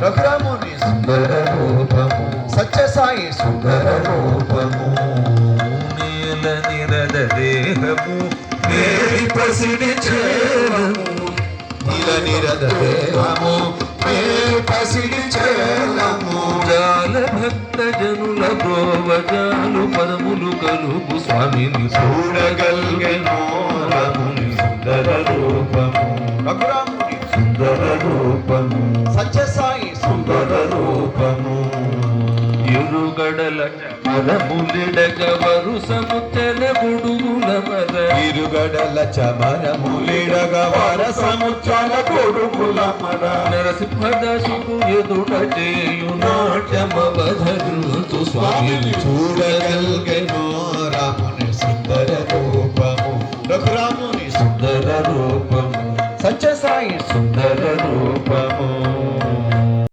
రఘురాముని సుందర రూపము సత్య సాయి సుందర రూపము నీల నిరద దేహము మేరి పసిడి చేరము నీల నిరద దేహము మేరి పసిడి చేరము జాల భక్త జనుల బ్రోవజాలు పదములు కలుగు స్వామిని చూడగల్గెను రాముని సుందర రూపము రఘురాముని సుందర రూపము సత్య సాయి సుందర రూపము ఇరుగడల మరములిడగ వరుసముచ్చల గుడుగుల మద ఇరుగడల చమరములిడగ వరసముచ్చల గొడుగుల మద నరసింహదాసుకు ఎదుట చేయు నాట్యమవధరుతు స్వామిని చూడగల్గెను రాముని సుందర రూపము